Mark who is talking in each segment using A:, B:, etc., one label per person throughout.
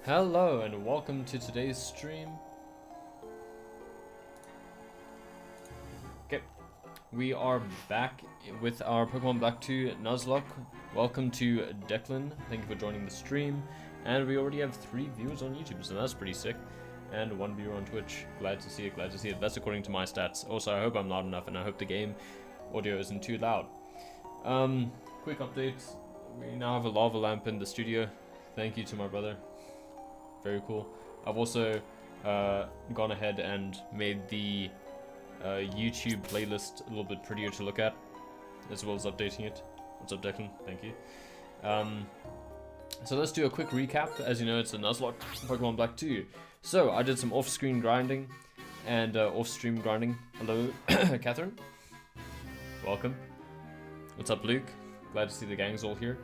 A: Hello and welcome to today's stream. Okay, we are back with our Pokemon Black 2 Nuzlocke. Welcome to Declan, thank you for joining the stream. And we already have 3 viewers on YouTube, so that's pretty sick. And 1 viewer on Twitch, glad to see it, glad to see it. That's according to my stats. Also, I hope I'm loud enough and I hope the game audio isn't too loud. Quick update, we now have a lava lamp in the studio. Thank you to my brother. Very cool. I've also gone ahead and made the YouTube playlist a little bit prettier to look at, as well as updating it. What's up, Declan? Thank you. So let's do a quick recap. As you know, it's a Nuzlocke Pokemon Black 2. So I did some off-screen grinding and off-stream grinding. Hello, Catherine. Welcome. What's up, Luke? Glad to see the gang's all here.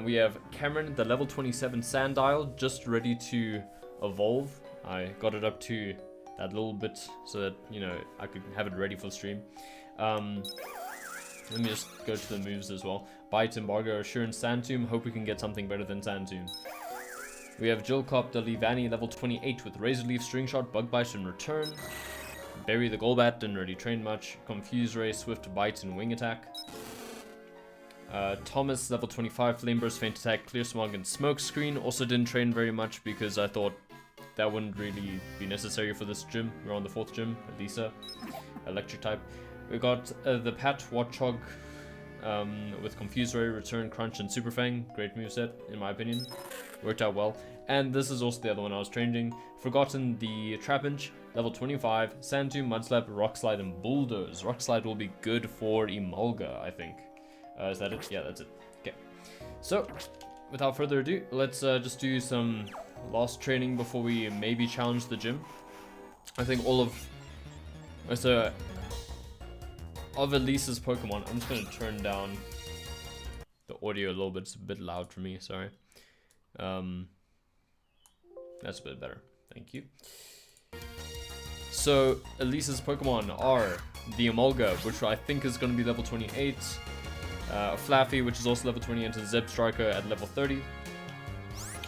A: We have Cameron, the level 27 Sandile, just ready to evolve. I got it up to that little bit so that, you know, I could have it ready for the stream. Let me just go to the moves as well. Bite, Embargo, Assurance, Sandtomb. Hope we can get something better than Sandtomb. We have Jilcop, the Levani, level 28 with Razor Leaf, String Shot, Bug Bite, and Return. Berry, the Golbat, didn't really train much. Confuse Ray, Swift Bite, and Wing Attack. Thomas, level 25, Flame Burst, Faint Attack, Clear Smog, and Smoke Screen. Also didn't train very much because I thought that wouldn't really be necessary for this gym. We're on the 4th gym, Elisa, Electric type. We got the Pat, Watchog with Confuse Ray, Return, Crunch, and Super Fang. Great moveset, in my opinion. Worked out well. And this is also the other one I was training. Forgotten, the Trapinch, level 25, Sandtomb, Mudslap, Rock Slide, and Bulldoze. Rock Slide will be good for Emolga, I think. Is that it? Yeah, that's it. Okay. So, without further ado, let's just do some last training before we maybe challenge the gym. I think all of Elisa's Pokemon. I'm just gonna turn down the audio a little bit. It's a bit loud for me. Sorry. That's a bit better. Thank you. So Elisa's Pokemon are the Emolga, which I think is gonna be level 28. Flaffy, which is also level 20, and Zeb Striker at level 30.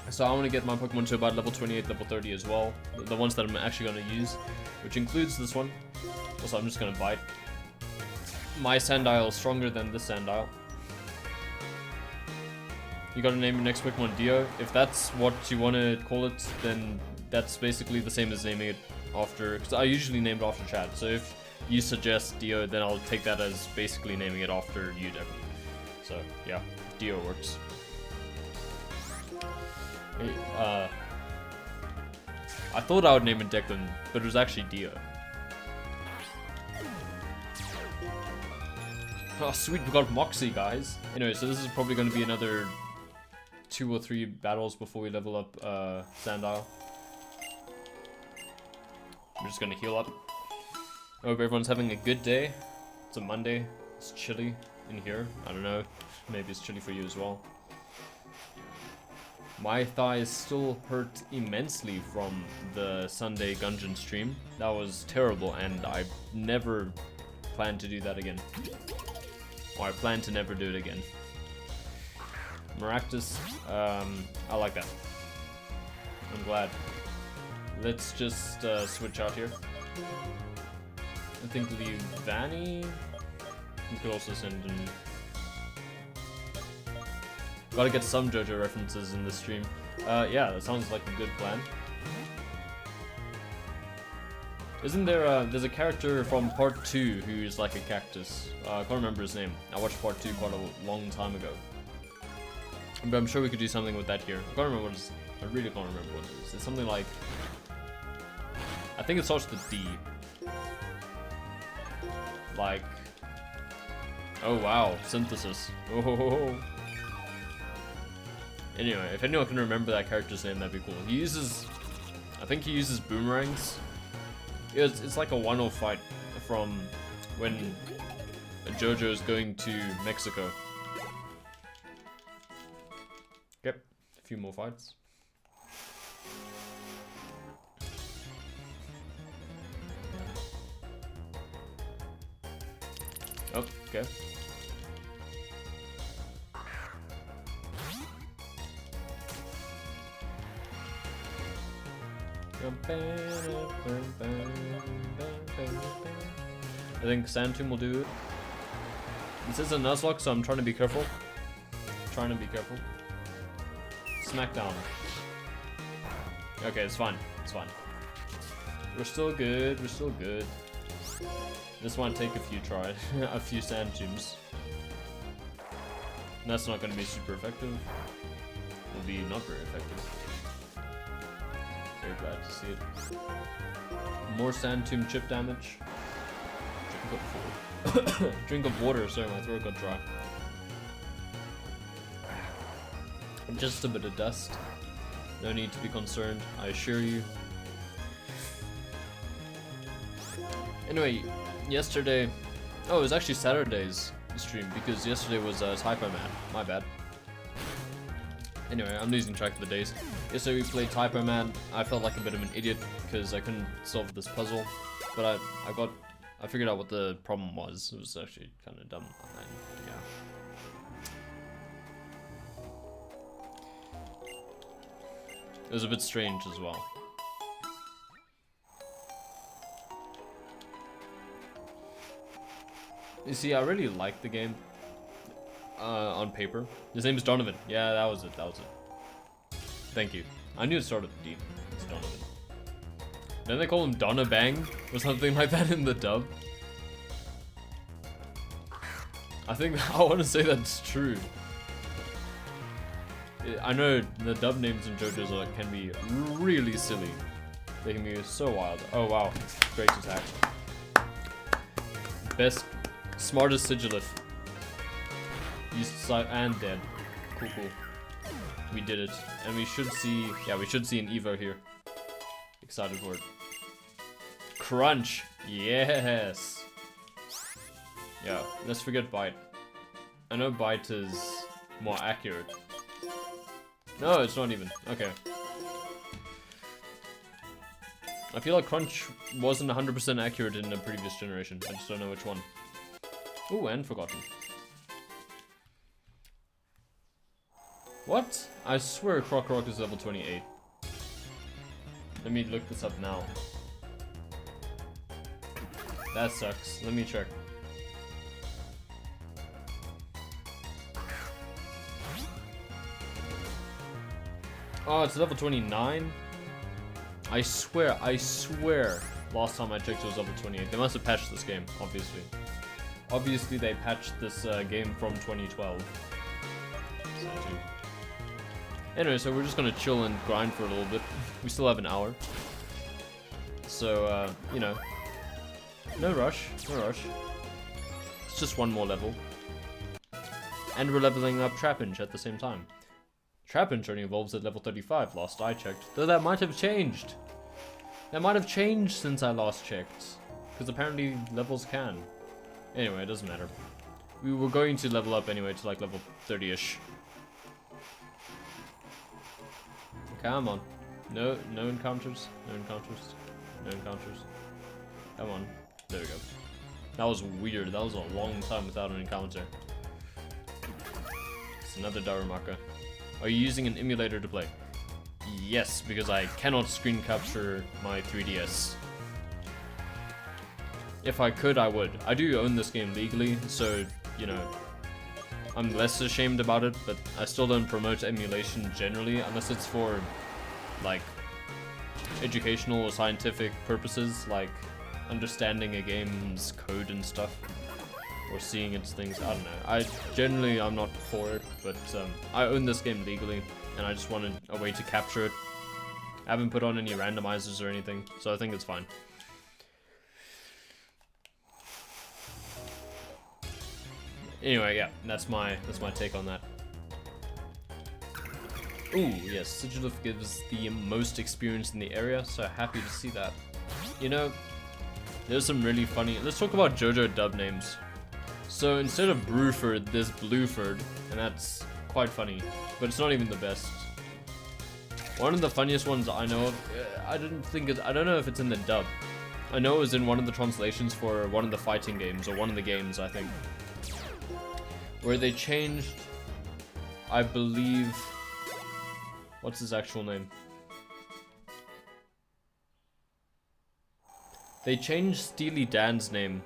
A: So I want to get my Pokemon to about level 28, level 30 as well. The ones that I'm actually going to use, which includes this one. Also, I'm just going to bite. My Sandile is stronger than this Sandile. You got to name your next Pokemon Dio. If that's what you want to call it, then that's basically the same as naming it after, because I usually name it after Chad. So if you suggest Dio, then I'll take that as basically naming it after you, Declan. So yeah, Dio works. I thought I would name it Declan, but it was actually Dio. Oh sweet, we got Moxie, guys. Anyway, so this is probably going to be another 2 or 3 battles before we level up Sandile. I'm just going to heal up. I hope everyone's having a good day. It's a Monday. It's chilly in here. I don't know. Maybe it's chilly for you as well. My thighs still hurt immensely from the Sunday Gungeon stream. That was terrible, and I never plan to do that again. Or I plan to never do it again. Maractus, I like that. I'm glad. Let's just switch out here. I think Levani. You could also send in. Gotta get some JoJo references in this stream. Yeah, that sounds like a good plan. Isn't there there's a character from part 2 who's like a cactus. I can't remember his name. I watched part 2 quite a long time ago. But I'm sure we could do something with that here. I can't remember what it is. I really can't remember what it is. It's something like, I think it starts with D. Like, oh wow, Synthesis. Oh. Anyway, if anyone can remember that character's name, that'd be cool. He uses, I think he uses boomerangs. It's like a one-off fight from when JoJo is going to Mexico. Yep, a few more fights. Oh, okay. I think Sand Tomb will do it. This is a Nuzlocke, so I'm trying to be careful. Smackdown. Okay, it's fine. It's fine. We're still good. This might take a few tries, a few Sand Tombs. And that's not going to be super effective. It'll be not very effective. Very glad to see it. More Sand Tomb chip damage. Drink of water. Sorry, my throat got dry. Just a bit of dust. No need to be concerned, I assure you. Anyway, yesterday... Oh, it was actually Saturday's stream, because yesterday was Typo Man. My bad. Anyway, I'm losing track of the days. Yesterday we played Typo Man. I felt like a bit of an idiot, because I couldn't solve this puzzle. But I figured out what the problem was. It was actually kind of dumb. Yeah. It was a bit strange as well. You see, I really like the game. On paper. His name is Donovan. Yeah, that was it. Thank you. I knew it started with D. It's Donovan. Then they call him Donna Bang or something like that in the dub. I want to say that's true. I know the dub names in JoJo's can be really silly. They can be so wild. Oh wow, great attack. Best, smartest Sigilith. Used and dead. Cool. We did it, and we should see an Evo here. Excited for it. Crunch, yes. Yeah, let's forget Bite. I know Bite is more accurate. No, it's not even. Okay. I feel like Crunch wasn't 100% accurate in the previous generation. I just don't know which one. Ooh, and Forgotten. What? I swear Croc Rock is level 28. Let me look this up now. That sucks. Let me check. Oh, it's level 29? I swear, last time I checked it was level 28. They must have patched this game, obviously. Obviously they patched this game from 2012. Anyway, so we're just gonna chill and grind for a little bit. We still have an hour. So, you know, no rush. It's just one more level. And we're leveling up Trapinch at the same time. Trapinch only evolves at level 35, last I checked. Though that might have changed. That might have changed since I last checked. Because apparently levels can. Anyway, it doesn't matter. We were going to level up anyway to like level 30-ish. Come on. No encounters. Come on. There we go. That was weird. That was a long time without an encounter. It's another Darumaka. Are you using an emulator to play? Yes, because I cannot screen capture my 3DS. If I could, I would. I do own this game legally, so, you know, I'm less ashamed about it, but I still don't promote emulation generally, unless it's for, like, educational or scientific purposes, like understanding a game's code and stuff. Or seeing its things, I don't know. I'm not for it, but I own this game legally, and I just wanted a way to capture it. I haven't put on any randomizers or anything, so I think it's fine. Anyway, yeah, that's my take on that. Ooh, yes, Sigilith gives the most experience in the area, so happy to see that. You know, there's some really funny. Let's talk about JoJo dub names. So instead of Bruford, there's Blueford, and that's quite funny, but it's not even the best. One of the funniest ones I know of, I don't know if it's in the dub. I know it was in one of the translations for one of the fighting games, or one of the games, I think, where they changed, I believe, what's his actual name? They changed Steely Dan's name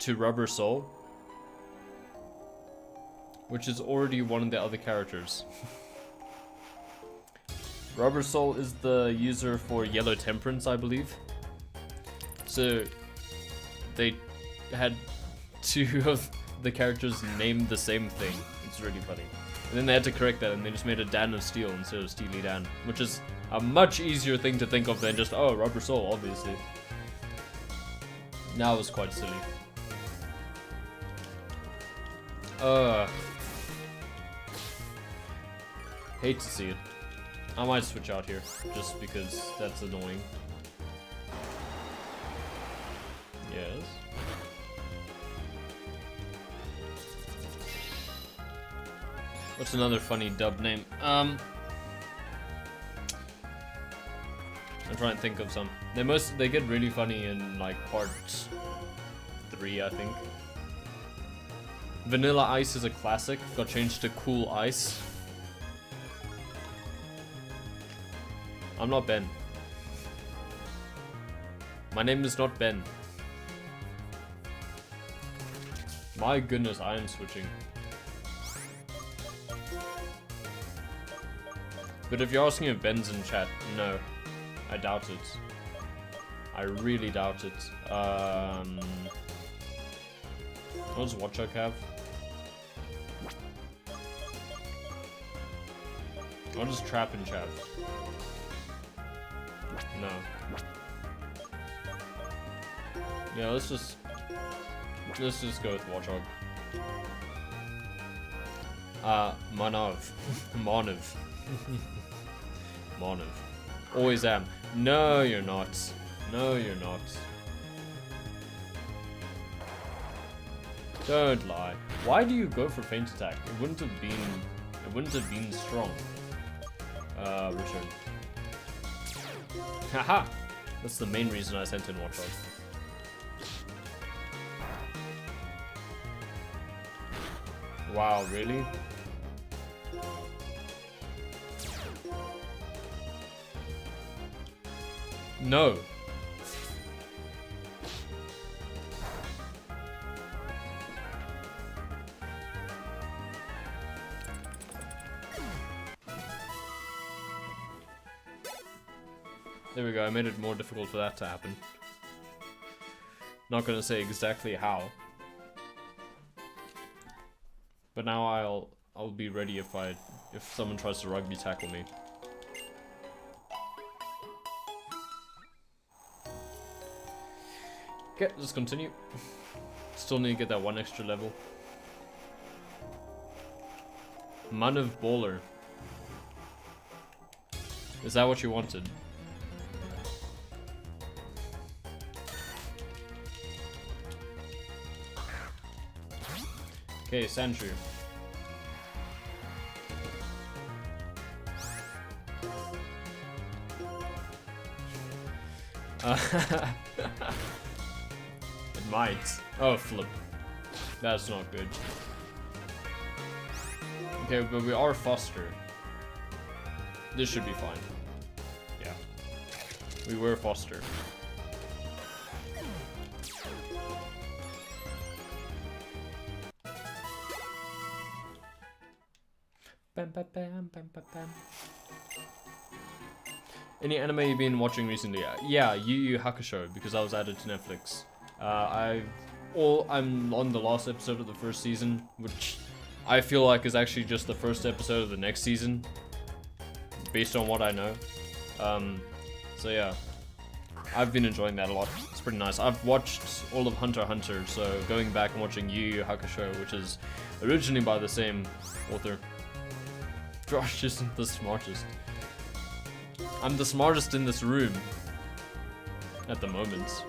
A: to Rubber Soul, which is already one of the other characters. Rubber Soul is the user for Yellow Temperance, I believe. So they had two of the characters named the same thing. It's really funny. And then they had to correct that and they just made it Dan of Steel instead of Steely Dan, which is a much easier thing to think of than just, oh, Rubber Soul, obviously. That was quite silly. Hate to see it. I might switch out here, just because that's annoying. Yes. What's another funny dub name? I'm trying to think of some. They get really funny in like part 3, I think. Vanilla Ice is a classic, got changed to Cool Ice. I'm not Ben. My name is not Ben. My goodness, I am switching. But if you're asking if Ben's in chat, no. I doubt it. I really doubt it. What does Watchuk have? What does Trap in chat? No. Yeah, let's just go with Watchog. Manav. Manav. Manav. Always am. No, you're not. No, you're not. Don't lie. Why do you go for feint attack? It wouldn't have been strong. Return. Haha! That's the main reason I sent in Watchog. Wow, really? No. There we go, I made it more difficult for that to happen. Not gonna say exactly how. But now I'll be ready if someone tries to rugby tackle me. Okay, let's continue. Still need to get that one extra level. Manav Baller. Is that what you wanted? Okay, Sandshrew. It might. Oh, flip. That's not good. Okay, but we are Foster. This should be fine. Yeah. We were Foster. Bam, bam, bam, bam, bam, bam. Any anime you've been watching recently? Yeah, Yu Yu Hakusho, because I was added to Netflix. I'm on the last episode of the first season, which I feel like is actually just the first episode of the next season, based on what I know. So yeah, I've been enjoying that a lot. It's pretty nice. I've watched all of Hunter x Hunter, so going back and watching Yu Yu Hakusho, which is originally by the same author. Josh isn't the smartest. I'm the smartest in this room. At the moment.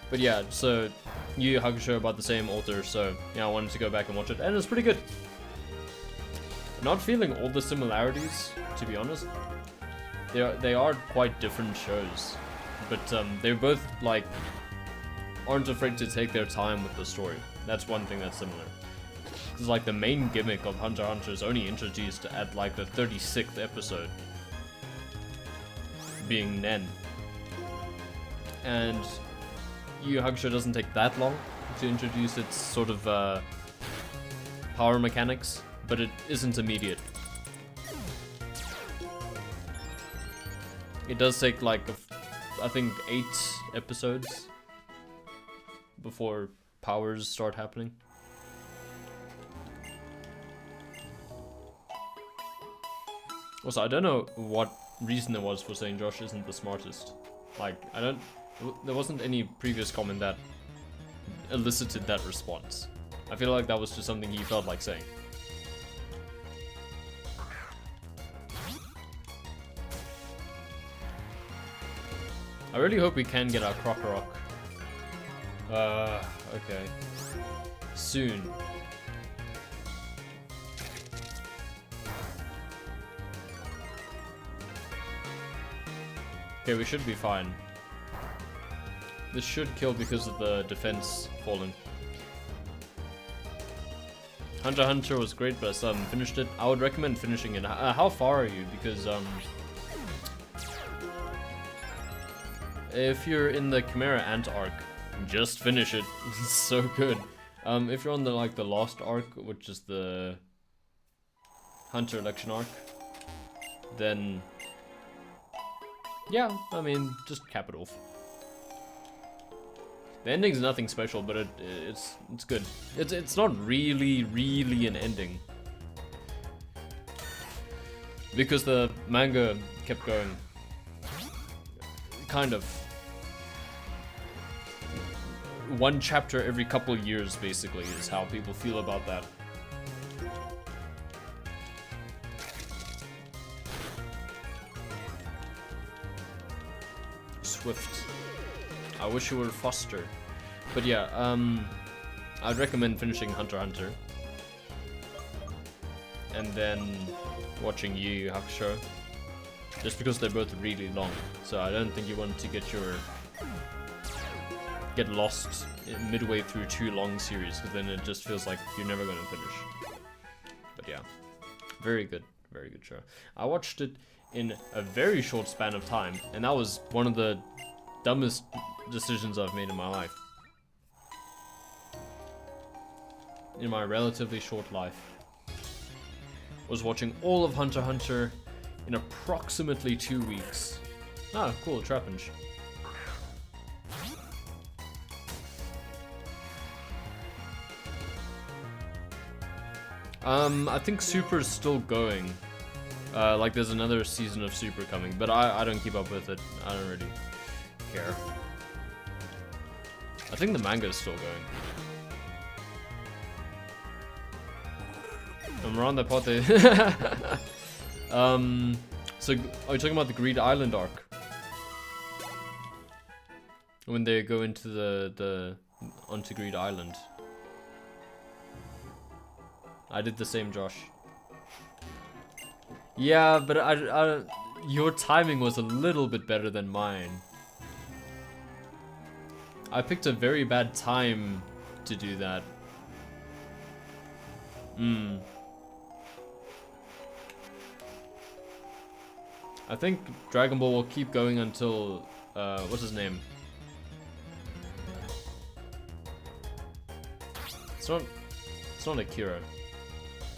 A: But yeah, so Yu Yu Hakusho by the same author, so yeah, I wanted to go back and watch it, and it's pretty good. Not feeling all the similarities, to be honest. They are quite different shows, but they're both like aren't afraid to take their time with the story. That's one thing that's similar. Because like the main gimmick of Hunter x Hunter is only introduced at like the 36th episode, being Nen. And Yu Yu Hakusho doesn't take that long to introduce its sort of power mechanics, but it isn't immediate. It does take like, I think 8 episodes before powers start happening. Also, I don't know what reason there was for saying Josh isn't the smartest. Like, there wasn't any previous comment that elicited that response. I feel like that was just something he felt like saying. I really hope we can get our Krokorok. Okay. Soon. Okay, we should be fine. This should kill because of the defense falling. Hunter x Hunter was great, but I still haven't finished it. I would recommend finishing it. How far are you? Because, if you're in the Chimera Ant arc, just finish it. It's so good. If you're on the last arc, which is the Hunter election arc, then yeah, I mean, just cap it off. The ending's nothing special, but it's good. It's not really an ending, because the manga kept going. Kind of. One chapter every couple years, basically, is how people feel about that. Swift. I wish you were Foster. But yeah, I'd recommend finishing Hunter x Hunter. And then watching Yu Yu Hakusho. Just because they're both really long. So I don't think you want to get lost midway through 2 long series, because then it just feels like you're never going to finish. But yeah, very good show. I watched it in a very short span of time, and that was one of the dumbest decisions I've made in my life. In my relatively short life. Was watching all of Hunter x Hunter in approximately 2 weeks. Ah, cool, Trapinch. I think Super's still going. Like there's another season of Super coming, but I don't keep up with it. I don't really care. I think the manga is still going. I'm around that part there. So are you talking about the Greed Island arc? When they go into onto Greed Island. I did the same, Josh. Yeah, but your timing was a little bit better than mine. I picked a very bad time to do that. I think Dragon Ball will keep going until, what's his name? It's not Akira.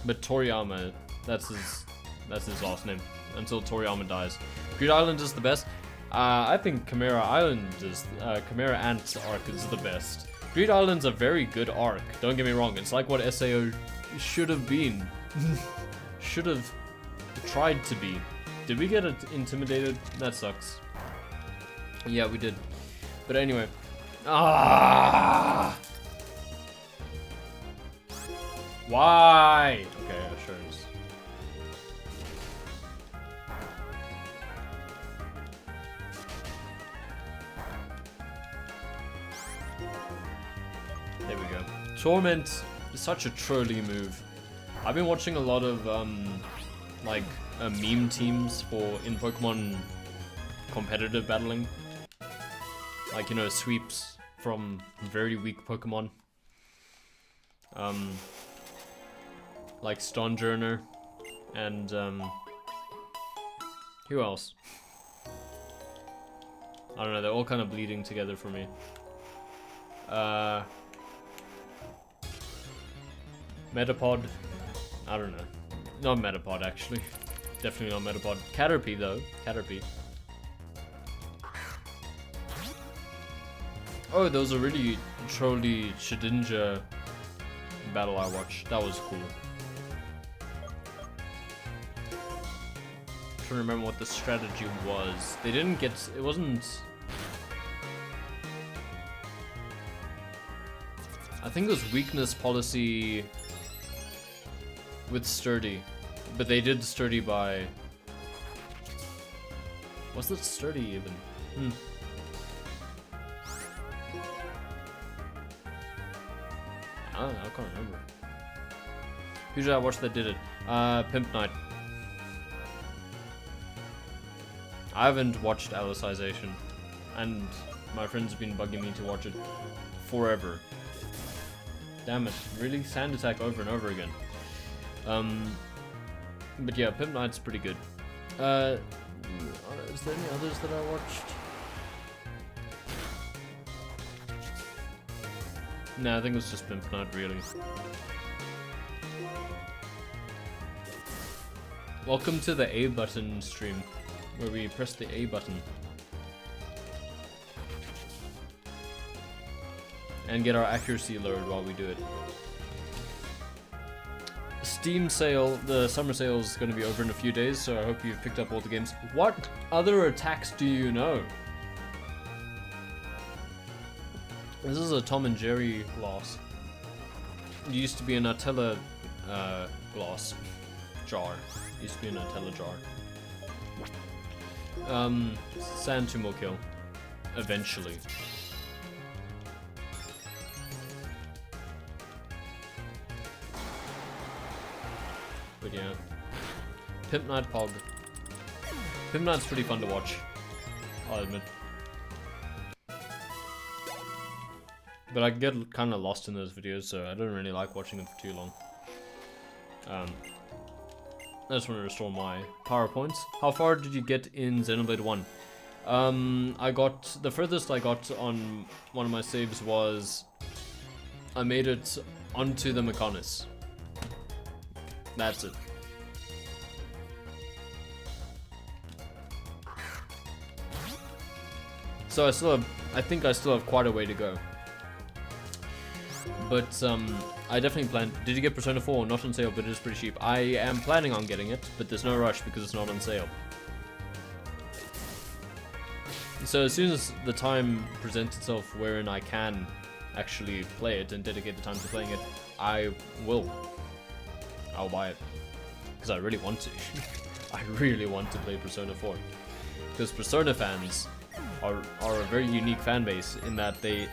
A: But Toriyama, that's his last name. Until Toriyama dies. Greed Island is the best. I think Chimera Ant arc is the best. Greed Island's a very good arc, don't get me wrong. It's like what SAO should have been. Should have tried to be. Did we get intimidated? That sucks. Yeah, we did. But anyway. Ah! Why? Okay, assurance. There we go. Torment is such a trolly move. I've been watching a lot of meme teams in Pokemon competitive battling. Like, you know, sweeps from very weak Pokemon. like Stonjourner, and who else? I don't know, they're all kind of bleeding together for me. Metapod, I don't know. Not Metapod, actually. Definitely not Metapod. Caterpie, though. Caterpie. Oh, there was a really trolly Shedinja battle I watched. That was cool. I'm trying to remember what the strategy was. They didn't get... It wasn't... I think it was weakness policy with sturdy, but they did sturdy by... Was it sturdy even? I don't know, I can't remember. Who did I watch that did it? Pimp Knight. I haven't watched Alicization, and my friend's been bugging me to watch it forever. Damn it, really? Sand attack over and over again. But yeah, Pimp Knight's pretty good. Is there any others that I watched? No, I think it was just Pimp Knight, really. Welcome to the A button stream, where we press the A button. And get our accuracy lowered while we do it. Steam sale, the summer sale is going to be over in a few days, so I hope you've picked up all the games. What other attacks do you know? This is a Tom and Jerry glass. It used to be a Nutella glass jar. It used to be a Nutella jar. Sand 2 more kill. Eventually. But yeah. Pimp Knight Pog. Pimp Knight's pretty fun to watch, I'll admit. But I get kind of lost in those videos, so I don't really like watching them for too long. I just want to restore my power points. How far did you get in Xenoblade 1? I got... The furthest I got on one of my saves was... I made it onto the Mechonis. That's it. So I think I still have quite a way to go. But I definitely plan. Did you get Persona 4? Not on sale, but it is pretty cheap. I am planning on getting it, but there's no rush because it's not on sale. So as soon as the time presents itself wherein I can actually play it and dedicate the time to playing it, I'll buy it. Because I really want to. I really want to play Persona 4. Because Persona fans are a very unique fan base in that they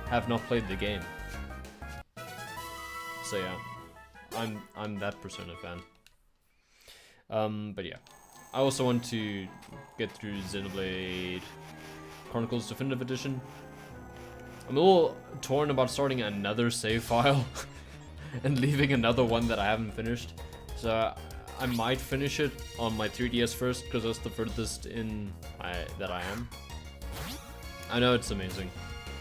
A: have not played the game. So yeah, I'm that Persona fan. But yeah, I also want to get through Xenoblade Chronicles Definitive Edition. I'm a little torn about starting another save file and leaving another one that I haven't finished. So I might finish it on my 3DS first because that's the furthest in that I am. I know it's amazing.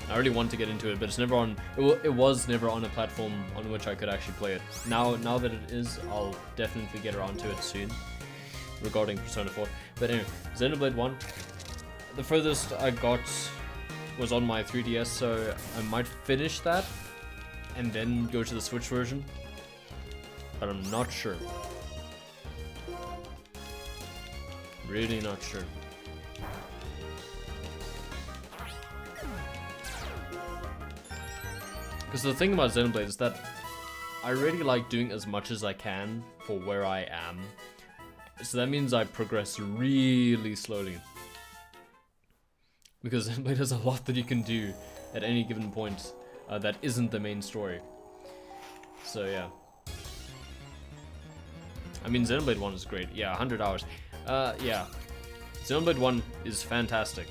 A: I really want to get into it, but it's never on. It was never on a platform on which I could actually play it. Now that it is, I'll definitely get around to it soon. Regarding Persona 4, but anyway, Xenoblade 1. The furthest I got was on my 3DS, so I might finish that and then go to the Switch version. But I'm not sure. Really not sure. Because the thing about Xenoblade is that I really like doing as much as I can for where I am. So that means I progress really slowly. Because Xenoblade has a lot that you can do at any given point that isn't the main story. So yeah. I mean, Xenoblade 1 is great. Yeah, 100 hours. Yeah. Xenoblade 1 is fantastic.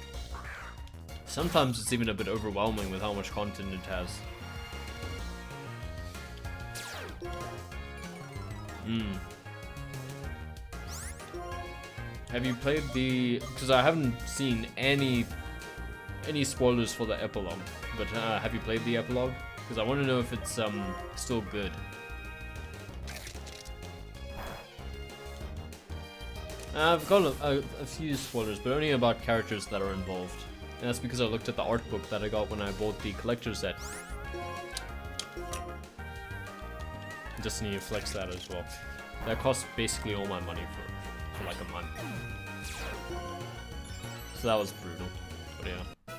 A: Sometimes it's even a bit overwhelming with how much content it has. Have you played the... Because I haven't seen any spoilers for the epilogue, but have you played the epilogue? Because I want to know if it's still good. I've got a few spoilers, but only about characters that are involved. And that's because I looked at the art book that I got when I bought the collector's set. Just need to flex that as well. That cost basically all my money for like a month. So that was brutal. But yeah.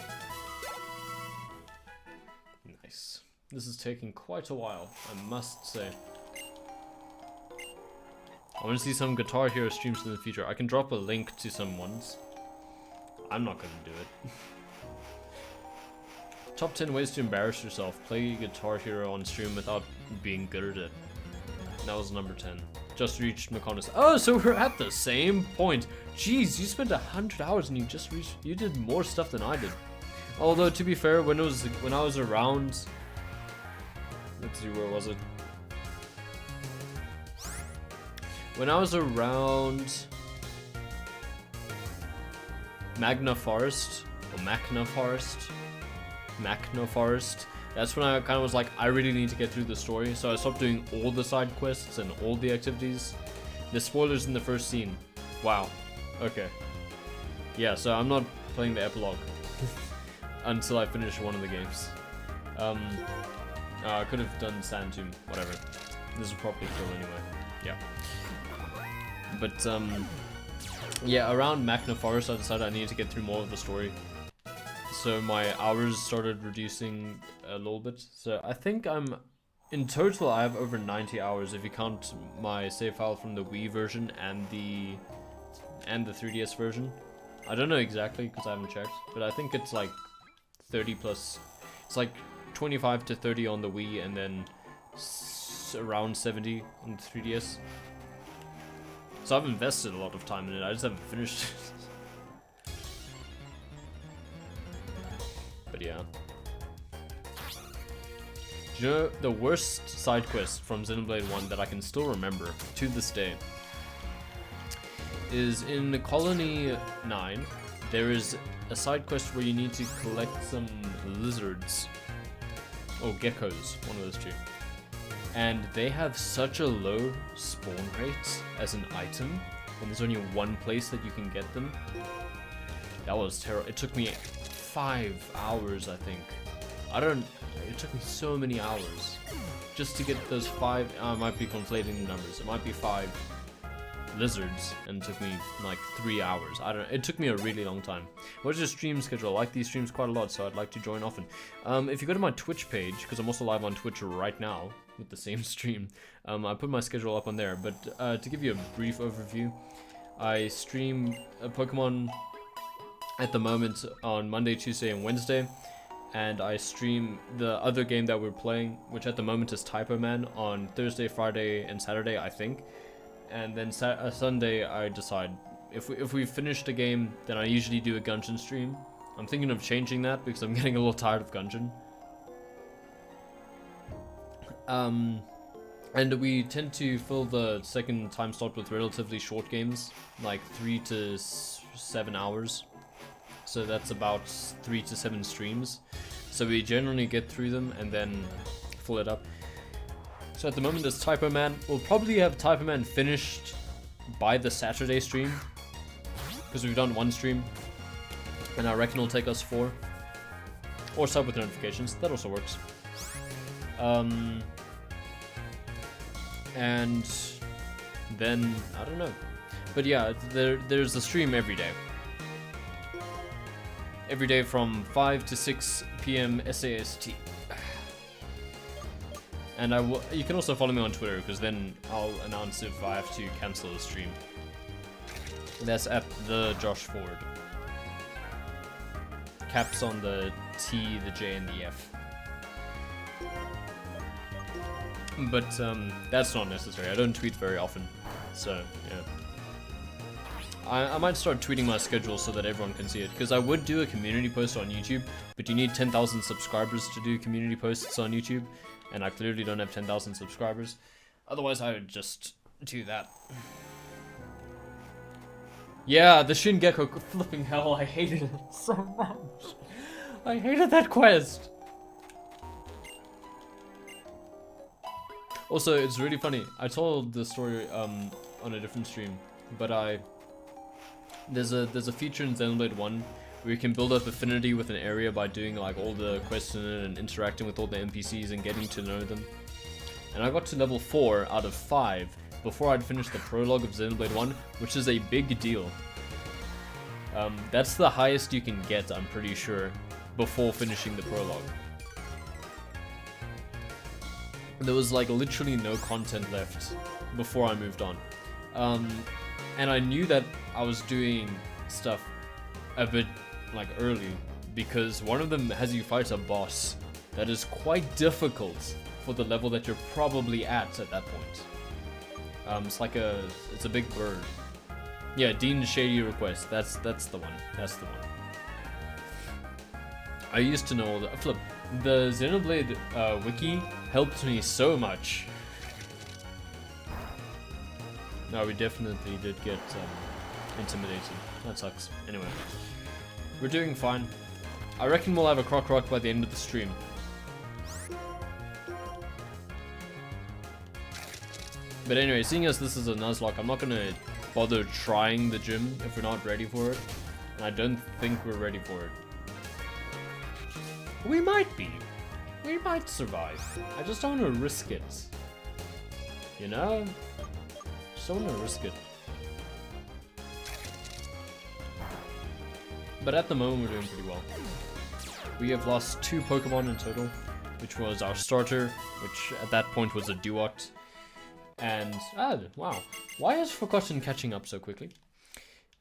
A: Nice. This is taking quite a while, I must say. I want to see some Guitar Hero streams in the future. I can drop a link to some ones. I'm not gonna do it. Top 10 ways to embarrass yourself. Play Guitar Hero on stream without being good at it. That was number 10. Just reached McConnell. Oh, so we're at the same point. Jeez, you spent 100 hours and you did more stuff than I did. Although to be fair, when I was around, let's see, where was it? When I was around Magna Forest, that's when I kind of was like, I really need to get through the story, so I stopped doing all the side quests and all the activities. The spoilers in the first scene. Wow. Okay. Yeah, so I'm not playing the epilogue until I finish one of the games. I could have done Sand Tomb, whatever. This will probably kill anyway. Yeah. But, yeah, around Magna Forest, I decided I needed to get through more of the story. So my hours started reducing a little bit. So I think in total, I have over 90 hours if you count my save file from the Wii version and the 3DS version. I don't know exactly because I haven't checked, but I think it's like 30 plus. It's like 25 to 30 on the Wii and then around 70 on the 3DS. So I've invested a lot of time in it, I just haven't finished it. But yeah. Do you know the worst side quest from Xenoblade 1 that I can still remember to this day is in Colony 9. There is a side quest where you need to collect some lizards. Or geckos, one of those two. And they have such a low spawn rate as an item, and there's only one place that you can get them. That was terrible. It took me 5 hours, I think. It took me so many hours just to get those 5, I might be conflating the numbers. It might be 5 lizards, and it took me like 3 hours. I don't know. It took me a really long time. What's your stream schedule? I like these streams quite a lot, so I'd like to join often. If you go to my Twitch page, because I'm also live on Twitch right now with the same stream, I put my schedule up on there. But to give you a brief overview, I stream Pokemon at the moment on Monday, Tuesday, and Wednesday. And I stream the other game that we're playing, which at the moment is Typo Man, on Thursday, Friday, and Saturday, I think. And then Sunday, I decide if we finish the game, then I usually do a Gungeon stream. I'm thinking of changing that because I'm getting a little tired of Gungeon. And we tend to fill the second time slot with relatively short games, like 3 to 7 hours. So that's about 3 to 7 streams. So we generally get through them and then fill it up. So at the moment there's Typo Man. We'll probably have Typo Man finished by the Saturday stream, because we've done 1 stream, and I reckon it'll take us 4. Or sub with notifications, that also works. And then, I don't know. But yeah, there's a stream every day. Every day from 5 to 6 p.m. SAST. And you can also follow me on Twitter, because then I'll announce if I have to cancel the stream. That's at the Josh Ford. Caps on the T, the J, and the F. But that's not necessary. I don't tweet very often, so yeah. I might start tweeting my schedule so that everyone can see it, because I would do a community post on YouTube, but you need 10,000 subscribers to do community posts on YouTube, and I clearly don't have 10,000 subscribers. Otherwise, I would just do that. Yeah, the Shingeki, flipping hell, I hated it so much. I hated that quest. Also, it's really funny. I told the story on a different stream, but there's a feature in Xenoblade 1 where you can build up affinity with an area by doing like all the quests in it and interacting with all the NPCs and getting to know them. And I got to level 4 out of 5 before I'd finished the prologue of Xenoblade 1, which is a big deal. That's the highest you can get, I'm pretty sure, before finishing the prologue. There was like literally no content left before I moved on. And I knew that I was doing stuff a bit like early because one of them has you fight a boss that is quite difficult for the level that you're probably at that point. It's a big bird. Yeah, Dean's Shady Request. That's the one. That's the one. I used to know all the flip. The Xenoblade wiki helped me so much. No, we definitely did get intimidated. That sucks. Anyway, we're doing fine. I reckon we'll have a croc by the end of the stream. But anyway, seeing as this is a Nuzlocke, I'm not gonna bother trying the gym if we're not ready for it. And I don't think we're ready for it. We might be. We might survive. I just don't want to risk it. You know? Just don't want to risk it. But at the moment, we're doing pretty well. We have lost 2 Pokemon in total, which was our starter, which at that point was a Duot. And, wow. Why is Forgotten catching up so quickly?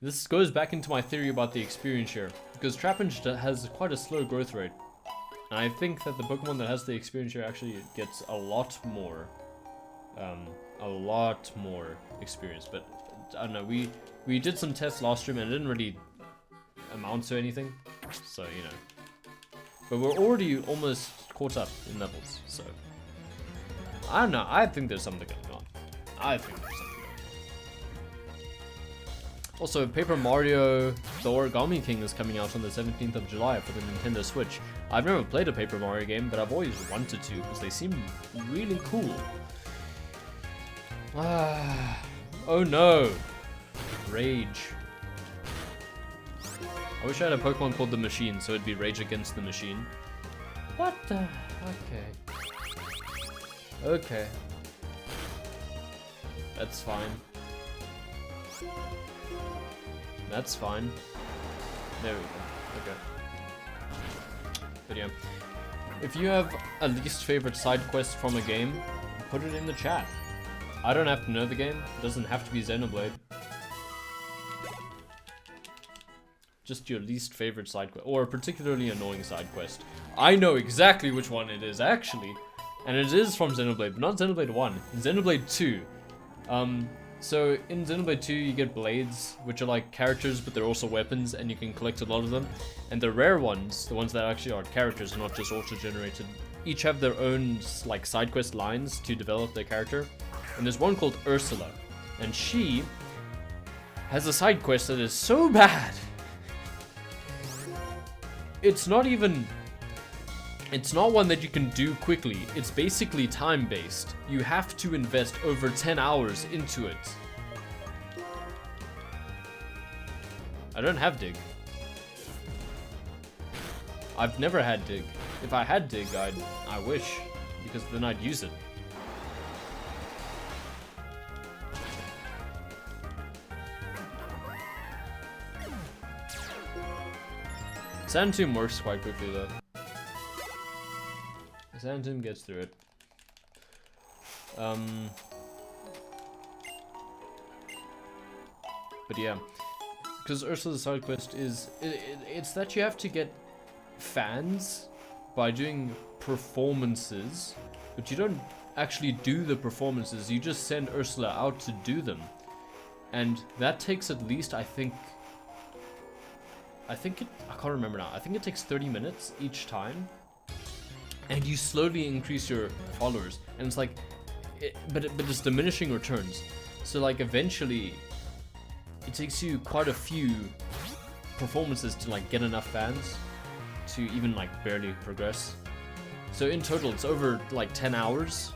A: This goes back into my theory about the experience share, because Trapinch has quite a slow growth rate. And I think that the Pokemon that has the experience share actually gets a lot more experience. But, I don't know, we did some tests last stream and it didn't really amount to anything. So, you know. But we're already almost caught up in levels, so. I don't know, I think there's something going on. Also, Paper Mario The Origami King is coming out on the 17th of July for the Nintendo Switch. I've never played a Paper Mario game, but I've always wanted to because they seem really cool. Oh no! Rage. I wish I had a Pokemon called the Machine, so it'd be Rage Against the Machine. What the? Okay. That's fine. That's fine. There we go. Okay. But yeah. If you have a least favorite side quest from a game, put it in the chat. I don't have to know the game. It doesn't have to be Xenoblade. Just your least favorite side quest, or a particularly annoying side quest. I know exactly which one it is, actually. And it is from Xenoblade, but not Xenoblade 1. Xenoblade 2. So in Xenoblade 2 you get blades, which are like characters, but they're also weapons, and you can collect a lot of them. And the rare ones, the ones that actually are characters and not just auto-generated, each have their own like side quest lines to develop their character. And there's one called Ursula, and she has a side quest that is so bad. It's not one that you can do quickly. It's basically time-based. You have to invest over 10 hours into it. I don't have Dig. I've never had Dig. If I had Dig, I wish, because then I'd use it. Sand Tomb works quite quickly though. Sand Tomb gets through it. But yeah, because Ursula's side quest is it's that you have to get fans by doing performances, but you don't actually do the performances. You just send Ursula out to do them, and that takes at least I can't remember now. I think it takes 30 minutes each time. And you slowly increase your followers. And it's like, but it's diminishing returns. So like eventually, it takes you quite a few performances to like get enough fans to even like barely progress. So in total, it's over like 10 hours.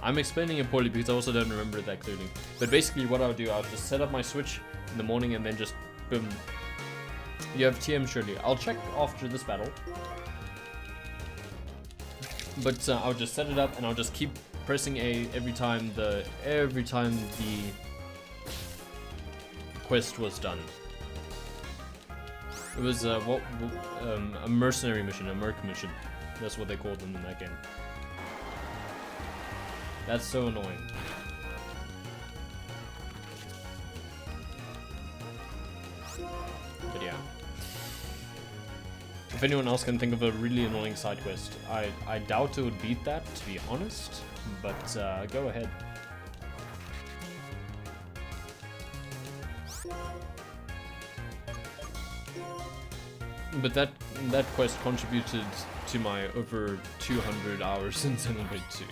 A: I'm explaining it poorly because I also don't remember it that clearly. But basically what I'll do, I'll just set up my Switch in the morning and then just boom. You have TM surely. I'll check after this battle. But I'll just set it up and I'll just keep pressing A every time the quest was done. It was a mercenary mission, a merc mission. That's what they called them in that game. That's so annoying. But yeah. If anyone else can think of a really annoying side quest, I doubt it would beat that, to be honest. But go ahead. But that quest contributed to my over 200 hours in Xenoblade 2.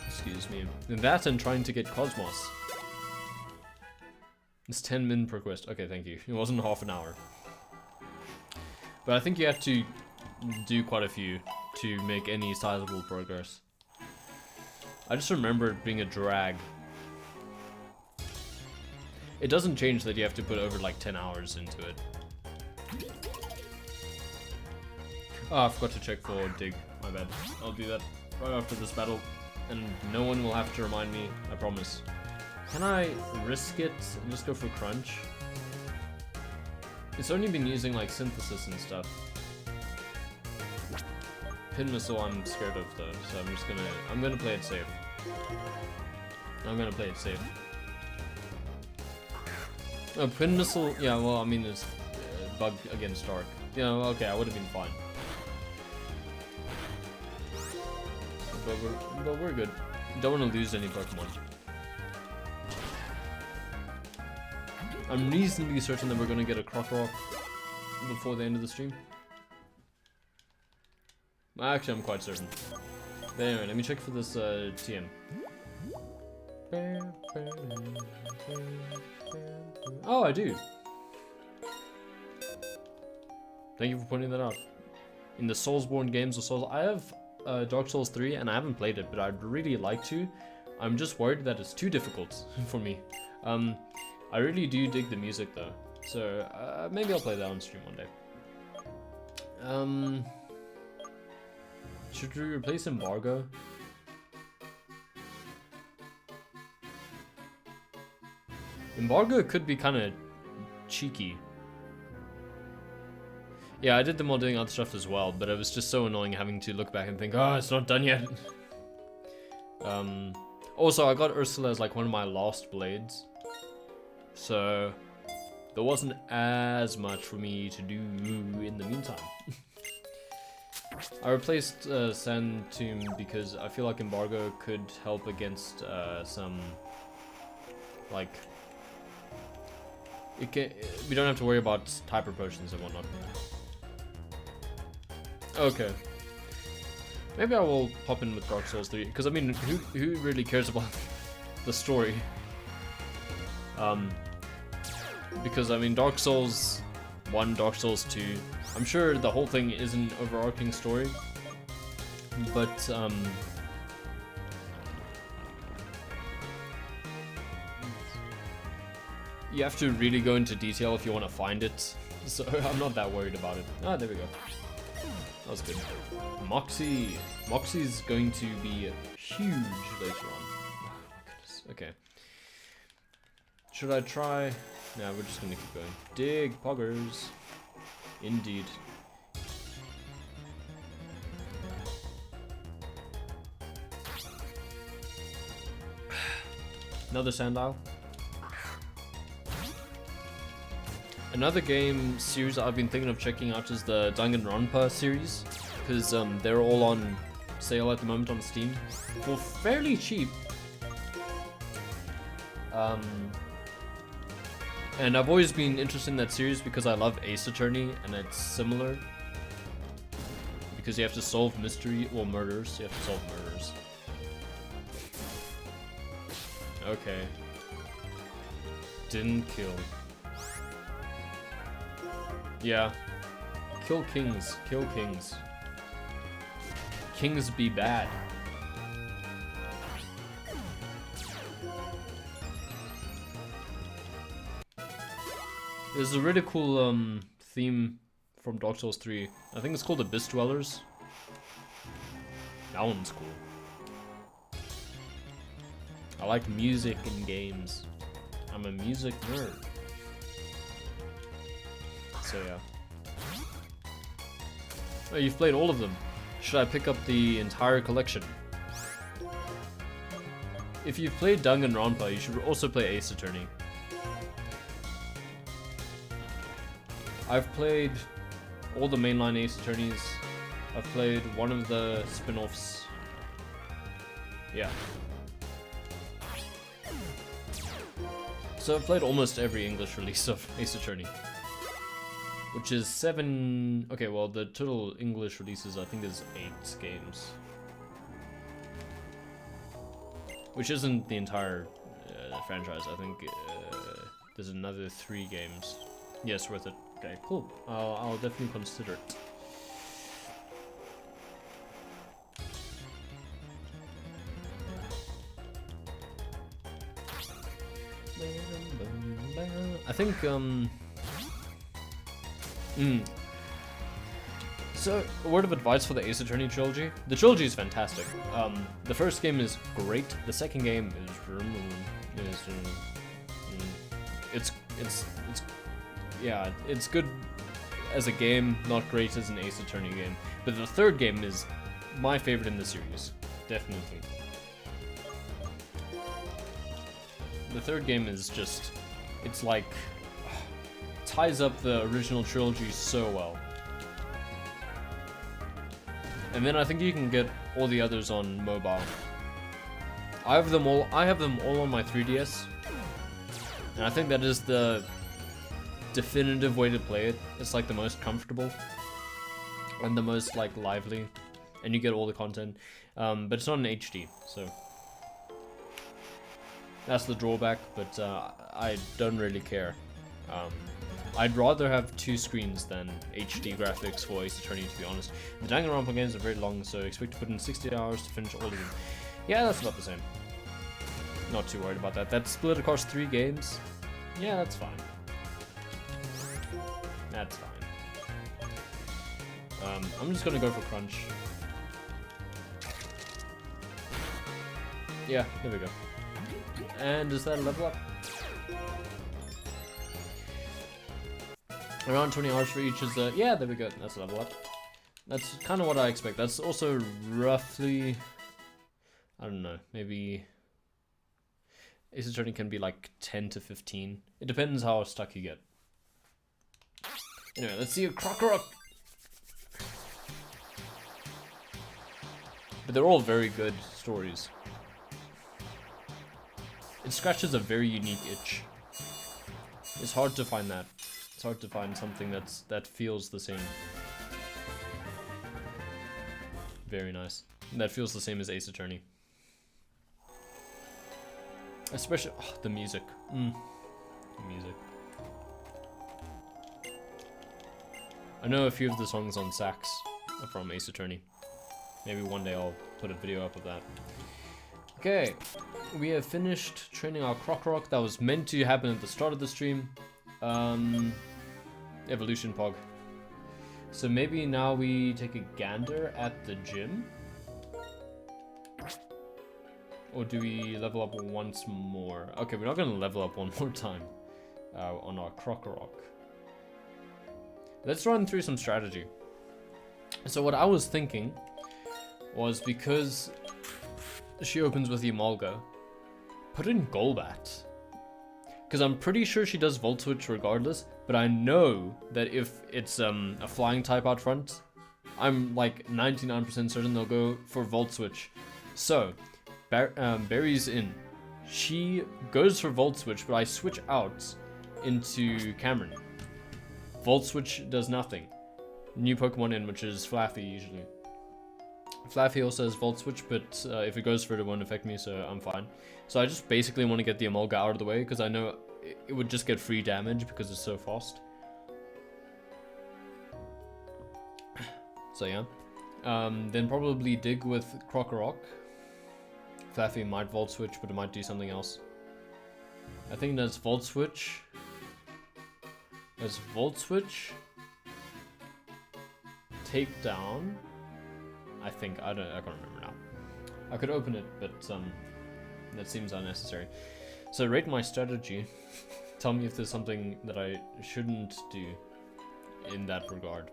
A: Excuse me. And that and trying to get Cosmos. It's 10 min per quest. Okay, thank you. It wasn't half an hour. But I think you have to do quite a few to make any sizable progress. I just remember it being a drag. It doesn't change that you have to put over like 10 hours into it. Oh, I forgot to check for dig. My bad. I'll do that right after this battle. And no one will have to remind me, I promise. Can I risk it and just go for crunch? It's only been using like synthesis and stuff. Pin missile I'm scared of though, so I'm gonna play it safe. Oh, pin missile, yeah, well, I mean, it's bug against dark. Yeah, well, okay, I would have been fine. But we're good. Don't want to lose any Pokemon. I'm reasonably certain that we're going to get a Croc before the end of the stream. Actually, I'm quite certain. But anyway, let me check for this TM. Oh, I do. Thank you for pointing that out. In the Soulsborne games or Souls, I have Dark Souls 3 and I haven't played it, but I'd really like to. I'm just worried that it's too difficult for me. I really do dig the music though, so maybe I'll play that on stream one day. Should we replace Embargo? Embargo could be kind of cheeky. Yeah, I did them while doing other stuff as well, but it was just so annoying having to look back and think, oh, it's not done yet. Also, I got Ursula as like one of my last blades, so there wasn't as much for me to do in the meantime. I replaced Sand Tomb because I feel like Embargo could help against some, like, we don't have to worry about typer potions and whatnot. Okay. Maybe I will pop in with Dark Souls 3, because I mean, who really cares about the story? Because I mean, Dark Souls 1, Dark Souls 2, I'm sure the whole thing is an overarching story, but you have to really go into detail if you want to find it, so I'm not that worried about it. Ah, there we go. That was good. Moxie. Moxie's going to be huge later on. Oh my goodness. Okay. Should I try? Nah, we're just gonna keep going. Dig poggers. Indeed. Another Sandile. Another game series I've been thinking of checking out is the Danganronpa series, because they're all on sale at the moment on Steam for fairly cheap. And I've always been interested in that series because I love Ace Attorney, and it's similar. Because you have to solve mystery, well, murders. You have to solve murders. Okay. Didn't kill. Yeah. Kill kings. Kill kings. Kings be bad. There's a really cool theme from Dark Souls 3. I think it's called Abyss Dwellers. That one's cool. I like music in games. I'm a music nerd. So yeah. Oh, you've played all of them. Should I pick up the entire collection? If you've played Danganronpa, you should also play Ace Attorney. I've played all the mainline Ace Attorneys. I've played one of the spin-offs. Yeah. So I've played almost every English release of Ace Attorney. Which is 7... Okay, well, the total English releases, I think, is 8 games. Which isn't the entire franchise. I think there's another 3 games. Yes, worth it. Okay, cool. I'll definitely consider it. I think, So, a word of advice for the Ace Attorney trilogy. The trilogy is fantastic. The first game is great. The second game is yeah, it's good as a game, not great as an Ace Attorney game. But the third game is my favorite in the series, definitely. The third game is just, it's like, ties up the original trilogy so well. And then I think you can get all the others on mobile. I have them all on my 3DS. And I think that is the definitive way to play it. It's like the most comfortable and the most like lively, and you get all the content. But it's not in HD, so that's the drawback. But I don't really care. I'd rather have 2 screens than HD graphics for Ace Attorney, to be honest. The Danganronpa games are very long, so expect to put in 60 hours to finish all of them. Yeah, that's about the same. Not too worried about that. That's split across 3 games. Yeah, that's fine. That's fine. I'm just gonna go for crunch. Yeah, there we go. And is that a level up? Around 20 hours for each is yeah, there we go. That's a level up. That's kind of what I expect. That's also roughly, I don't know, maybe Ace Attorney can be like 10 to 15. It depends how stuck you get. Anyway, let's see a Crocorock. But they're all very good stories. It scratches a very unique itch. It's hard to find that. It's hard to find something that feels the same. Very nice. That feels the same as Ace Attorney. Especially the music. The music. I know a few of the songs on sax from Ace Attorney. Maybe one day I'll put a video up of that. Okay, we have finished training our Crocorock. That was meant to happen at the start of the stream. Evolution Pog. So maybe now we take a gander at the gym? Or do we level up once more? Okay, we're not gonna level up one more time on our Crocorock. Let's run through some strategy. So what I was thinking was, because she opens with Emolga, put in Golbat. Because I'm pretty sure she does Volt Switch regardless, but I know that if it's a flying type out front, I'm like 99% certain they'll go for Volt Switch. So, Barry's in. She goes for Volt Switch, but I switch out into Cameron. Volt Switch does nothing. New Pokemon in, which is Flaffy usually. Flaffy also has Volt Switch, but if it goes for it, it won't affect me, so I'm fine. So I just basically want to get the Emolga out of the way because I know it would just get free damage because it's so fast. So yeah. Then probably dig with Krokorok. Flaffy might Volt Switch, but it might do something else. I think that's Volt Switch. There's Volt Switch. Takedown. I think I can't remember now. I could open it, but that seems unnecessary. So rate my strategy. Tell me if there's something that I shouldn't do in that regard.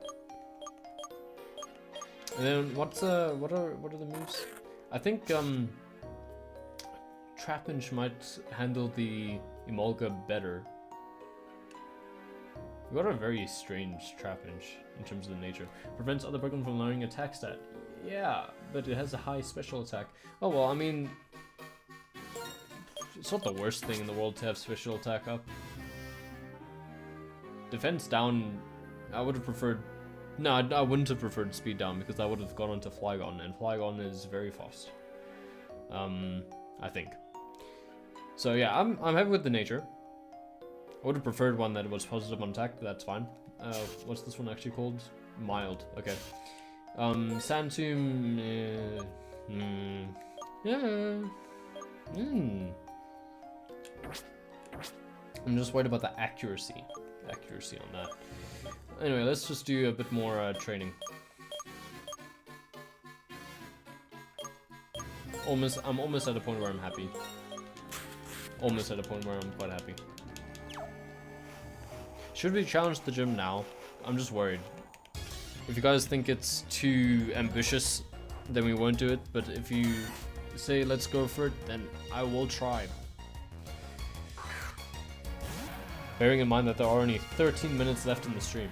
A: And then what are the moves? I think Trapinch might handle the Emolga better. We got a very strange Trapinch in terms of the nature. Prevents other Pokemon from learning attack stat. Yeah, but it has a high special attack. Oh well, I mean, it's not the worst thing in the world to have special attack up. Defense down, I would have preferred. No, I wouldn't have preferred speed down because I would have gone onto Flygon, and Flygon is very fast. I think. So yeah, I'm happy with the nature. I would have preferred one that was positive on attack, but that's fine. What's this one actually called? Mild. Okay. Sand Tomb. Yeah. I'm just worried about the accuracy. Accuracy on that. Anyway, let's just do a bit more training. I'm almost at a point where I'm happy. Almost at a point where I'm quite happy. Should we challenge the gym now? I'm just worried. If you guys think it's too ambitious, then we won't do it. But if you say let's go for it, then I will try. Bearing in mind that there are only 13 minutes left in the stream.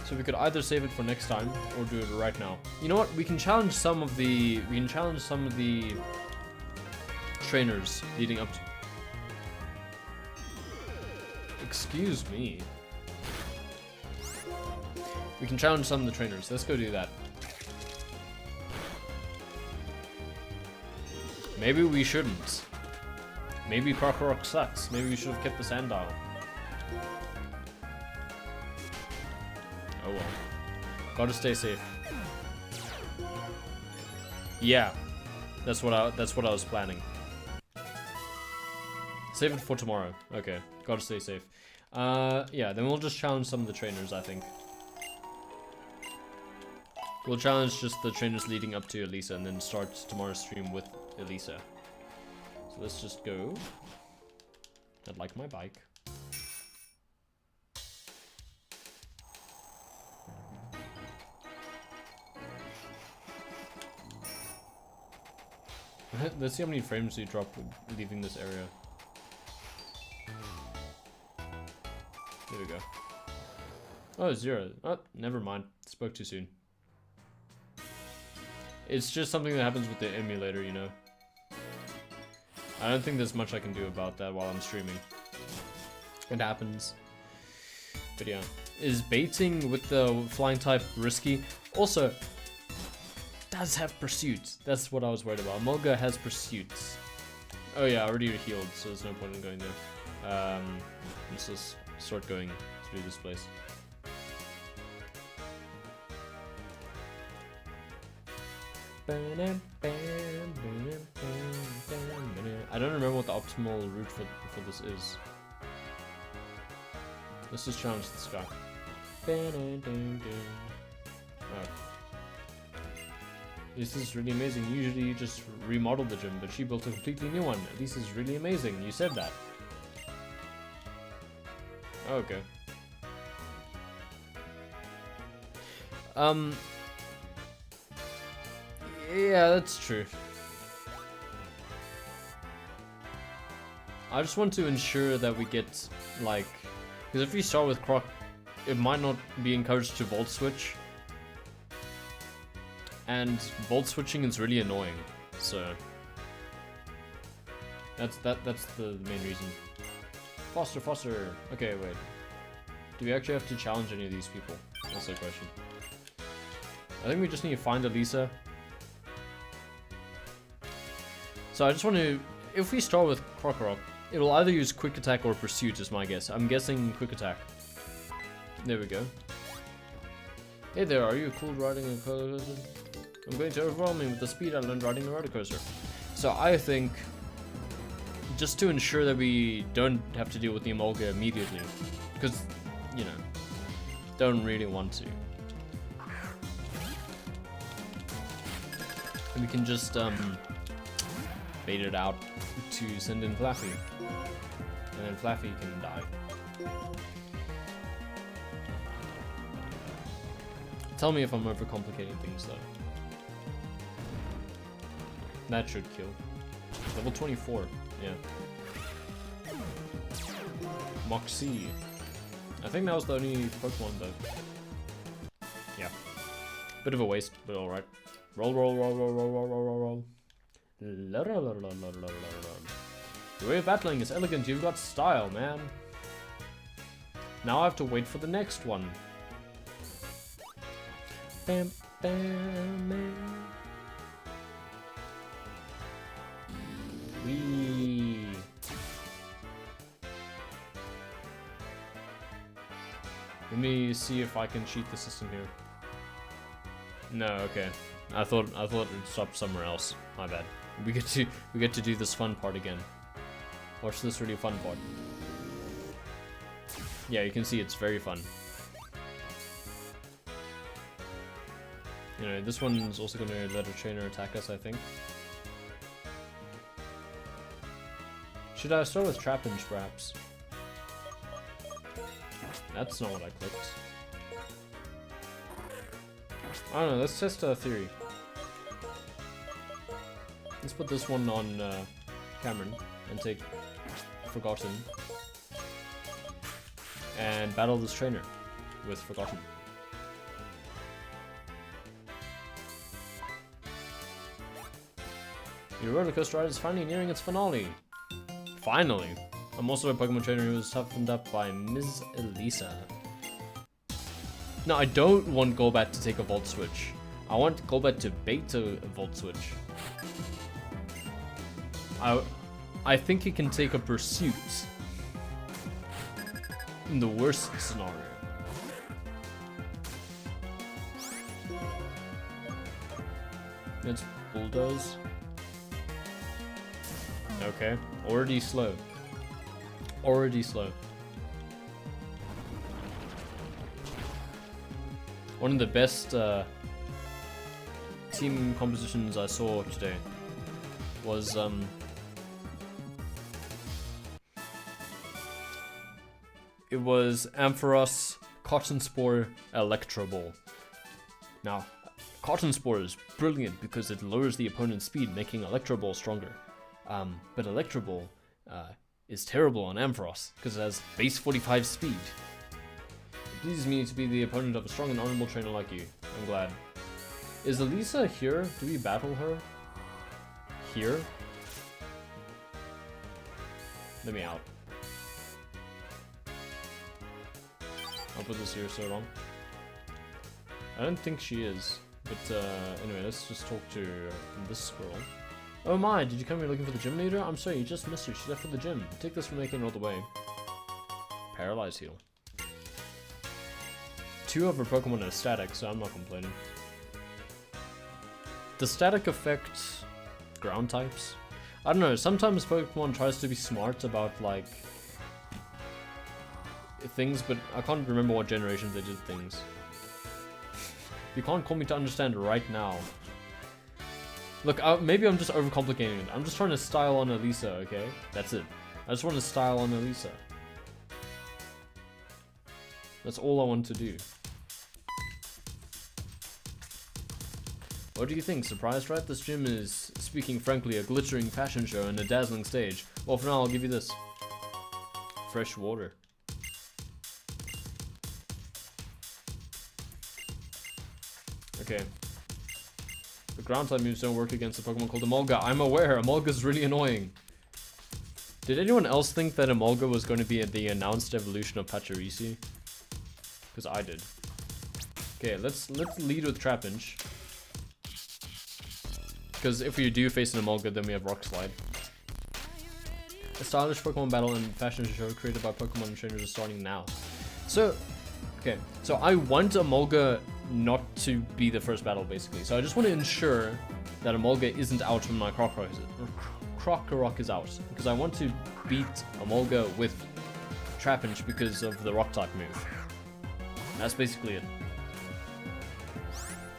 A: So we could either save it for next time or do it right now. You know what? We can challenge some of the trainers leading up to. Excuse me. We can challenge some of the trainers. Let's go do that. Maybe we shouldn't. Maybe Krokorok sucks. Maybe we should have kept the Sandile. Oh well. Gotta stay safe. Yeah. That's what I was planning. Save it for tomorrow. Okay. Gotta stay safe. Yeah, then we'll just challenge some of the trainers, I think. We'll challenge just the trainers leading up to Elisa and then start tomorrow's stream with Elisa. So let's just go. I'd like my bike. Let's see how many frames you drop leaving this area. There we go. Oh, 0. Oh, never mind. Spoke too soon. It's just something that happens with the emulator, you know. I don't think there's much I can do about that while I'm streaming. It happens. But yeah. Is baiting with the flying type risky? Also, does have pursuits. That's what I was worried about. Emolga has pursuits. Oh yeah, I already healed, so there's no point in going there. Let's just start going through this place. I don't remember what the optimal route for this is. Let's just challenge this guy. Oh. This is really amazing. Usually you just remodel the gym, but she built a completely new one. This is really amazing. You said that. Okay. Yeah, that's true. I just want to ensure that we get, like, because if we start with Croc, it might not be encouraged to Volt Switch. And Volt Switching is really annoying, so that's the main reason. Foster. Okay, wait. Do we actually have to challenge any of these people? That's the question. I think we just need to find Elisa So I just want to, if we start with Krokorok, it will either use Quick Attack or Pursuit is my guess. I'm guessing Quick Attack. There we go. Hey there, are you cool riding a roller coaster? I'm going to overwhelm me with the speed I learned riding a roller coaster. So I think, just to ensure that we don't have to deal with the Emolga immediately, because, you know, don't really want to. And we can just bait it out to send in Flaffy. And then Flaffy can die. Tell me if I'm overcomplicating things though. That should kill. Level 24, yeah. Moxie. I think that was the only Pokemon though. Yeah. Bit of a waste, but alright. Roll, roll, roll, roll, roll, roll, roll, roll, roll. Your way of battling is elegant, you've got style, man. Now I have to wait for the next one. Bam, bam, bam. Wee. Let me see if I can cheat the system here. No, okay. I thought it stopped somewhere else. My bad. We get to do this fun part again. Watch this really fun part. Yeah, you can see it's very fun. You know, this one's also gonna let a trainer attack us, I think. Should I start with Trapinch, perhaps? That's not what I clicked. I don't know, let's test a theory. Let's put this one on Cameron and take Forgotten. And battle this trainer with Forgotten. Your roller coaster ride is finally nearing its finale. Finally! I'm also a Pokemon trainer who was toughened up by Ms. Elisa. No, I don't want Golbat to take a Volt Switch. I want Golbat to bait a Volt Switch. I think he can take a Pursuit. In the worst scenario. It's Bulldoze. Okay, already slow. Already slow. One of the best team compositions I saw today was it was Ampharos, Cotton Spore, Electro Ball. Now, Cotton Spore is brilliant because it lowers the opponent's speed, making Electro Ball stronger. But Electro Ball is terrible on Ampharos because it has base 45 speed. It pleases me to be the opponent of a strong and honorable trainer like you. I'm glad. Is Elisa here? Do we battle her? Here? Let me out. I'll put this here so long. I don't think she is. But anyway, let's just talk to this squirrel. Oh my, did you come here looking for the gym leader? I'm sorry, you just missed her. She left for the gym. Take this for making it all the way. Paralyze heal. 2 of her Pokemon are static, so I'm not complaining. Does static affect ground types? I don't know, sometimes Pokemon tries to be smart about, like, things, but I can't remember what generations they did things. You can't call me to understand right now. Look, maybe I'm just overcomplicating it. I'm just trying to style on Elisa, okay? That's it. I just want to style on Elisa. That's all I want to do. What do you think? Surprised, right? This gym is, speaking frankly, a glittering fashion show and a dazzling stage. Well, for now, I'll give you this. Fresh water. Okay. The ground type moves don't work against a Pokemon called Emolga. I'm aware, Emolga's really annoying. Did anyone else think that Emolga was going to be the announced evolution of Pachirisu? Because I did. Okay, let's lead with Trapinch. Because if we do face an Emolga, then we have Rock Slide. A stylish Pokemon battle and fashion show created by Pokemon trainers is starting now. So, okay, so I want Emolga not to be the first battle, basically. So I just want to ensure that Emolga isn't out when my Krokorok is out. Because I want to beat Emolga with Trapinch because of the Rock-type move. That's basically it.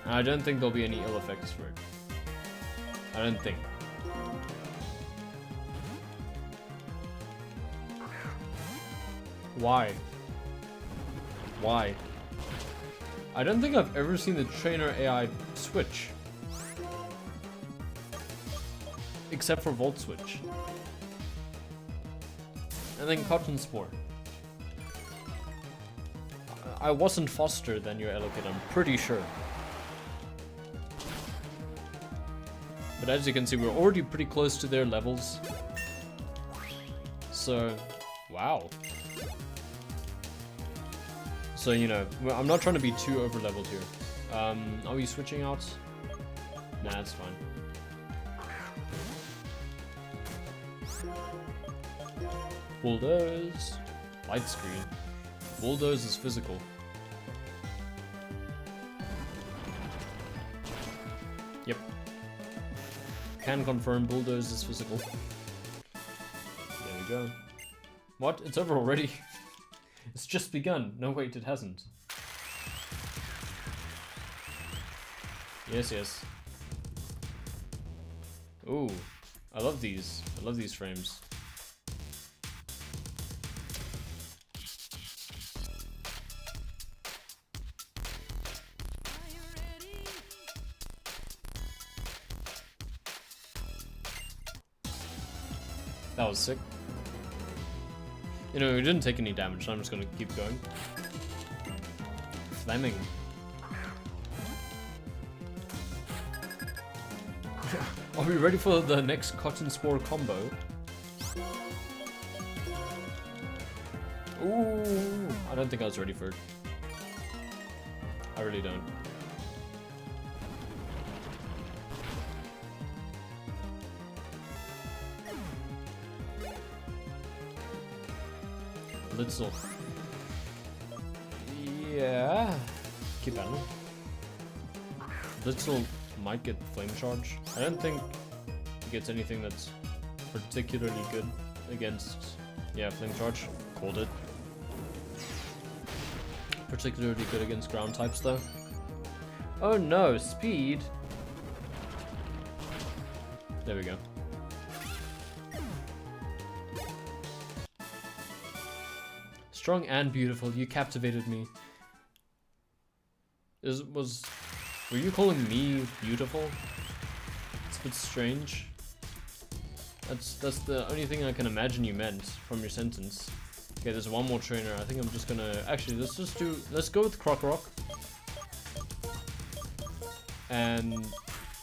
A: And I don't think there'll be any ill effects for it. I don't think. Why? Why? I don't think I've ever seen the trainer AI switch. Except for Volt Switch. And then Cotton Spore. I wasn't faster than your Elekid, I'm pretty sure. But as you can see, we're already pretty close to their levels. So, wow. So, you know, I'm not trying to be too over-leveled here. Are we switching out? Nah, it's fine. Bulldoze. Light screen. Bulldoze is physical. Yep. Can confirm Bulldoze is physical. There we go. What? It's over already? It's just begun. No, wait, it hasn't. Yes, yes. Ooh, I love these. I love these frames. That was sick. You know, we didn't take any damage, so I'm just gonna keep going. Fleming. Are we ready for the next Cotton Spore combo? Ooh, I don't think I was ready for it. I really don't. Litzel. Yeah. Keep at him. Litzel might get Flame Charge. I don't think he gets anything that's particularly good against... Yeah, Flame Charge. Called it. Particularly good against ground types though. Oh no, speed! There we go. Strong and beautiful, you captivated me. Were you calling me beautiful? It's a bit strange. That's the only thing I can imagine you meant from your sentence. Okay, there's one more trainer. I think I'm just gonna actually let's go with Krokorok. And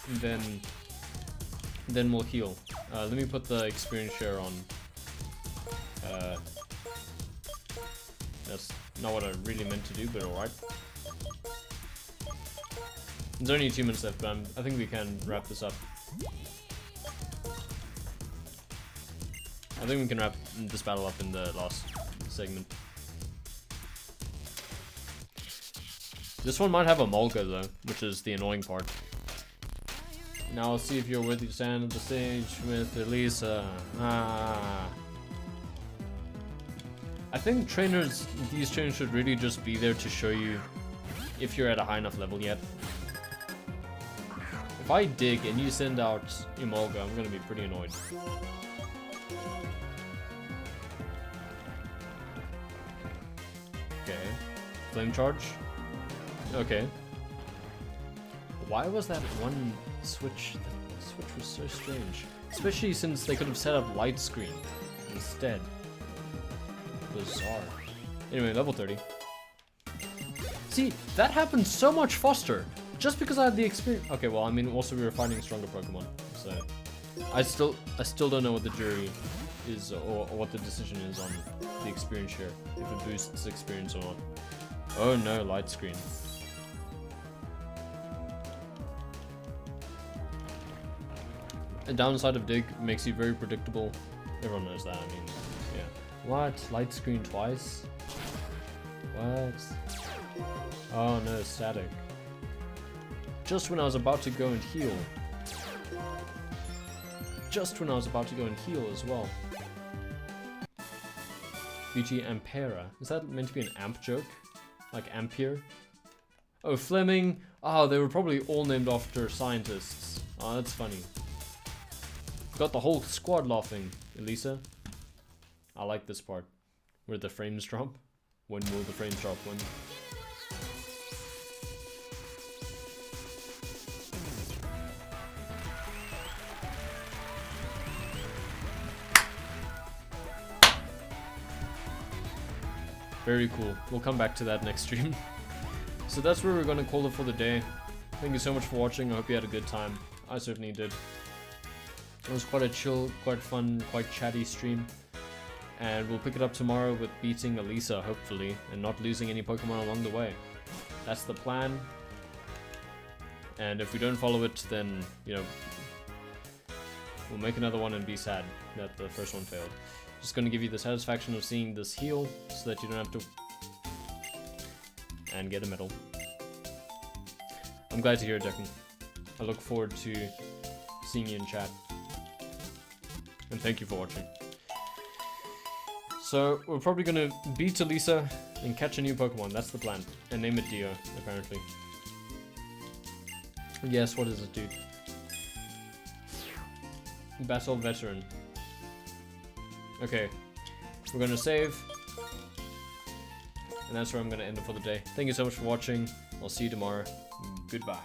A: then we'll heal. Let me put the experience share on. That's not what I really meant to do, but alright. There's only 2 minutes left, but I think we can wrap this up. I think we can wrap this battle up in the last segment. This one might have a Emolga though, which is the annoying part. Now I'll see if you're worthy to stand on the stage with Elisa. I think these trainers should really just be there to show you if you're at a high enough level yet. If I dig and you send out Emolga, I'm gonna be pretty annoyed. Okay. Flame Charge. Okay. Why was that one switch? The switch was so strange. Especially since they could have set up Light Screen instead. Bizarre. Anyway, level 30. See, that happened so much faster. Just because I had the experience. Okay, well, I mean, also we were fighting stronger Pokemon. So, I still don't know what the jury is or what the decision is on the experience share. If it boosts experience or not. Oh no, Light Screen. A downside of Dig makes you very predictable. Everyone knows that, I mean, yeah. What? Light screen twice? What? Oh no, static. Just when I was about to go and heal. Just when I was about to go and heal as well. BG Ampera. Is that meant to be an amp joke? Like Ampere? Oh, Fleming. Oh, they were probably all named after scientists. Oh, that's funny. Got the whole squad laughing, Elisa. I like this part. Where the frames drop. When will the frames drop? When? Very cool. We'll come back to that next stream. So that's where we're gonna call it for the day. Thank you so much for watching. I hope you had a good time. I certainly did. It was quite a chill, quite fun, quite chatty stream. And we'll pick it up tomorrow with beating Elisa, hopefully, and not losing any Pokemon along the way. That's the plan. And if we don't follow it, then, you know, we'll make another one and be sad that the first one failed. Just gonna give you the satisfaction of seeing this heal, so that you don't have to... And get a medal. I'm glad to hear it, Declan. I look forward to seeing you in chat. And thank you for watching. So, we're probably gonna beat Elisa and catch a new Pokemon. That's the plan. And name it Dio, apparently. Yes, what is it, dude? Battle Veteran. Okay. We're gonna save. And that's where I'm gonna end it for the day. Thank you so much for watching. I'll see you tomorrow. Goodbye.